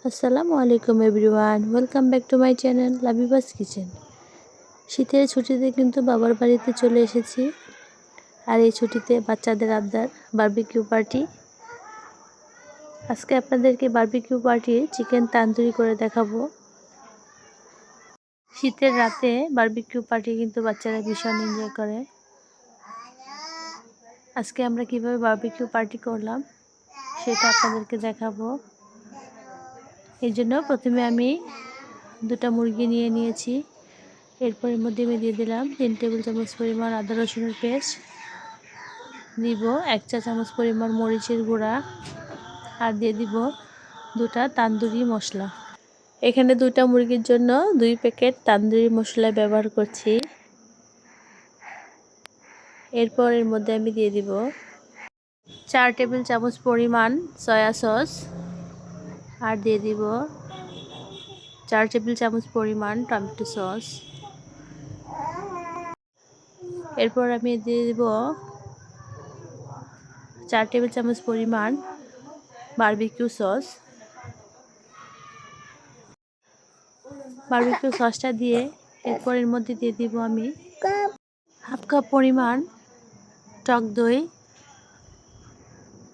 আসসালামু আলাইকুম everyone, welcome back to my channel Labiba's kitchen. শীতের ছুটিতে কিন্তু বাবার বাড়িতে চলে এসেছি। আর এই ছুটিতে বাচ্চাদের আবদার বারবিকিউ পার্টি। আজকে আপনাদেরকে বারবিকিউ পার্টির চিকেন তান্দুরি করে দেখাবো। শীতের রাতে বারবিকিউ পার্টি কিন্তু বাচ্চারা ভীষণ এনজয় করে। আজকে আমরা কিভাবে বারবিকিউ পার্টি করলাম সেটা আপনাদেরকে দেখাবো। এই জন্য প্রথমে আমি দুটা মুরগি নিয়ে নিয়েছি। এরপর এর মধ্যে আমি দিয়ে দিলাম 3 টেবিল চামচ পরিমাণ আদা রসুনের পেস্ট, দিব 1 চা চামচ পরিমাণ মরিচের গুঁড়া, আর দিয়ে দিব দুটা তান্দুরি মশলা। এখানে দুইটা মুরগির জন্য 2 প্যাকেট তান্দুরি মশলা ব্যবহার করছি। এরপর এর মধ্যে আমি দিয়ে দিব 4 টেবিল চামচ পরিমাণ সয়া সস, আর দিয়ে দিব 4 টেবিল চামচ পরিমাণ টমেটো সস। এরপর আমি দিয়ে দিব 4 টেবিল চামচ পরিমাণ বারবিকিউ সস। বারবিকিউ সসটা দিয়ে এরপর এর মধ্যে দিয়ে দিব আমি হাফ কাপ পরিমাণ টক দই,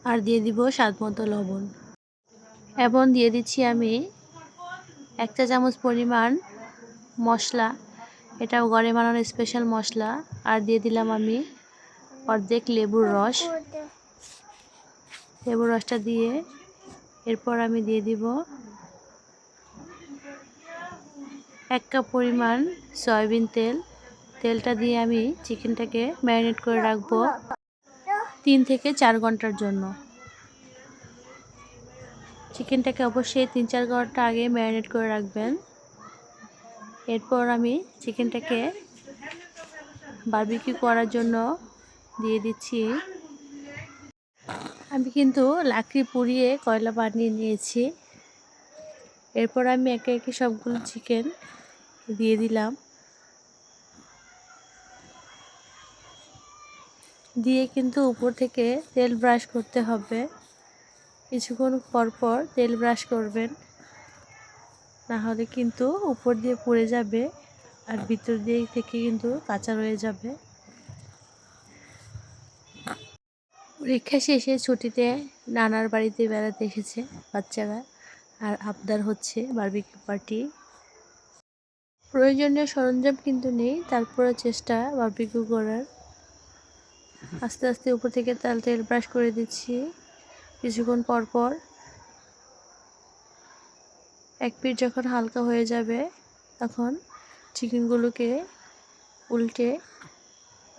আর দিয়ে দিব স্বাদ মতো লবণ। এবং দিয়ে দিচ্ছি আমি 1 চা চামচ পরিমাণ মশলা, এটাও ঘরে বানানো স্পেশাল মশলা। আর দিয়ে দিলাম আমি অর্ধেক লেবুর রস। লেবুর রসটা দিয়ে এরপর আমি দিয়ে দিব 1 কাপ পরিমাণ সয়াবিন তেল। তেলটা দিয়ে আমি চিকেনটাকে ম্যারিনেট করে রাখবো 3 থেকে 4 ঘন্টার জন্য। চিকেনটাকে অবশ্যই 3-4 ঘন্টা আগে ম্যারিনেট করে রাখবেন। এরপর আমি চিকেনটাকে বারবিকিউ করার জন্য দিয়ে দিচ্ছি। আমি কিন্তু লাকড়ি পুড়িয়ে কয়লা বানিয়ে নিয়েছি। এরপর আমি একে একে সবগুলো চিকেন দিয়ে দিলাম। দিয়ে কিন্তু উপর থেকে তেল ব্রাশ করতে হবে। কিছুক্ষণ পর পর তেল ব্রাশ করবেন, না হলে কিন্তু উপর দিয়ে পুড়ে যাবে আর ভিতর দিয়ে থেকে কিন্তু কাঁচা রয়ে যাবে। পরীক্ষা শেষে ছুটিতে নানার বাড়িতে বেড়াতে এসেছে বাচ্চারা, আর আবদার হচ্ছে বারবিকিউ পার্টি। প্রয়োজনীয় সরঞ্জাম কিন্তু নেই, তারপরে চেষ্টা বারবিকিউ করার। আস্তে আস্তে উপর থেকে তেল ব্রাশ করে দিচ্ছি। কিছুক্ষণ পর পর এক পিঠ যখন হালকা হয়ে যাবে তখন চিকেনগুলোকে উল্টে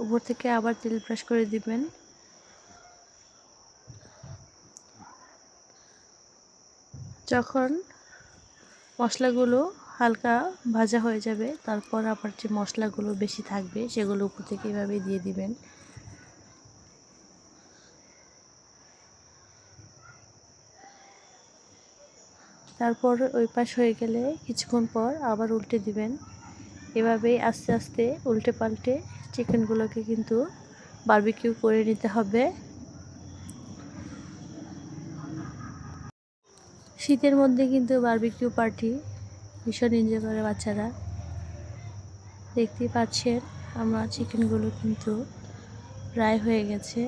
উপর থেকে আবার তেল ব্রাশ করে দিবেন। যখন মশলাগুলো হালকা ভাজা হয়ে যাবে তারপর আবার যে মশলাগুলো বেশি থাকবে সেগুলো উপর থেকে এভাবে দিয়ে দিবেন। তারপর ওই পাশ হয়ে গেলে কিছুক্ষণ পর আবার উল্টে দিবেন। এভাবেই আস্তে আস্তে উল্টে পাল্টে চিকেনগুলোকে কিন্তু বারবিকিউ করে নিতে হবে। শীতের মধ্যে কিন্তু বারবিকিউ পার্টি ভীষণ এনজয় করে বাচ্চারা। দেখতেই পাচ্ছেন আমার চিকেনগুলো কিন্তু প্রায় হয়ে গেছে।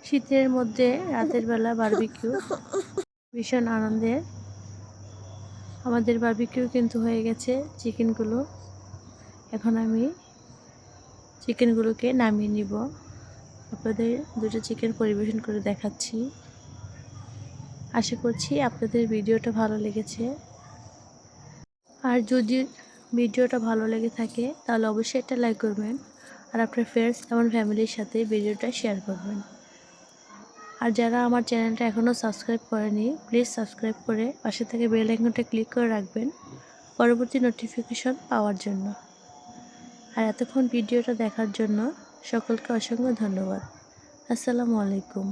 শীতের মধ্যে রাতের বেলা বারবিকিউ ভীষণ আনন্দের। আমাদের বারবিকিউ কিন্তু হয়ে গেছে চিকেনগুলো। এখন আমি চিকেনগুলোকে নামিয়ে নিব। আপনাদের দুটো চিকেন পরিবেশন করে দেখাচ্ছি। আশা করছি আপনাদের ভিডিওটা ভালো লেগেছে। আর যদি ভিডিওটা ভালো লেগে থাকে তাহলে অবশ্যই একটা লাইক করবেন, আর আপনার ফ্রেন্ডস এবং ফ্যামিলির সাথে ভিডিওটা শেয়ার করবেন। আর যারা আমার চ্যানেলটা এখনও সাবস্ক্রাইব করেনি প্লিজ সাবস্ক্রাইব করে পাশে থেকে বেল আইকনটা ক্লিক করে রাখবেন পরবর্তী নোটিফিকেশন পাওয়ার জন্য। আর এতক্ষণ ভিডিওটা দেখার জন্য সকলকে অসংখ্য ধন্যবাদ। আসসালামু আলাইকুম।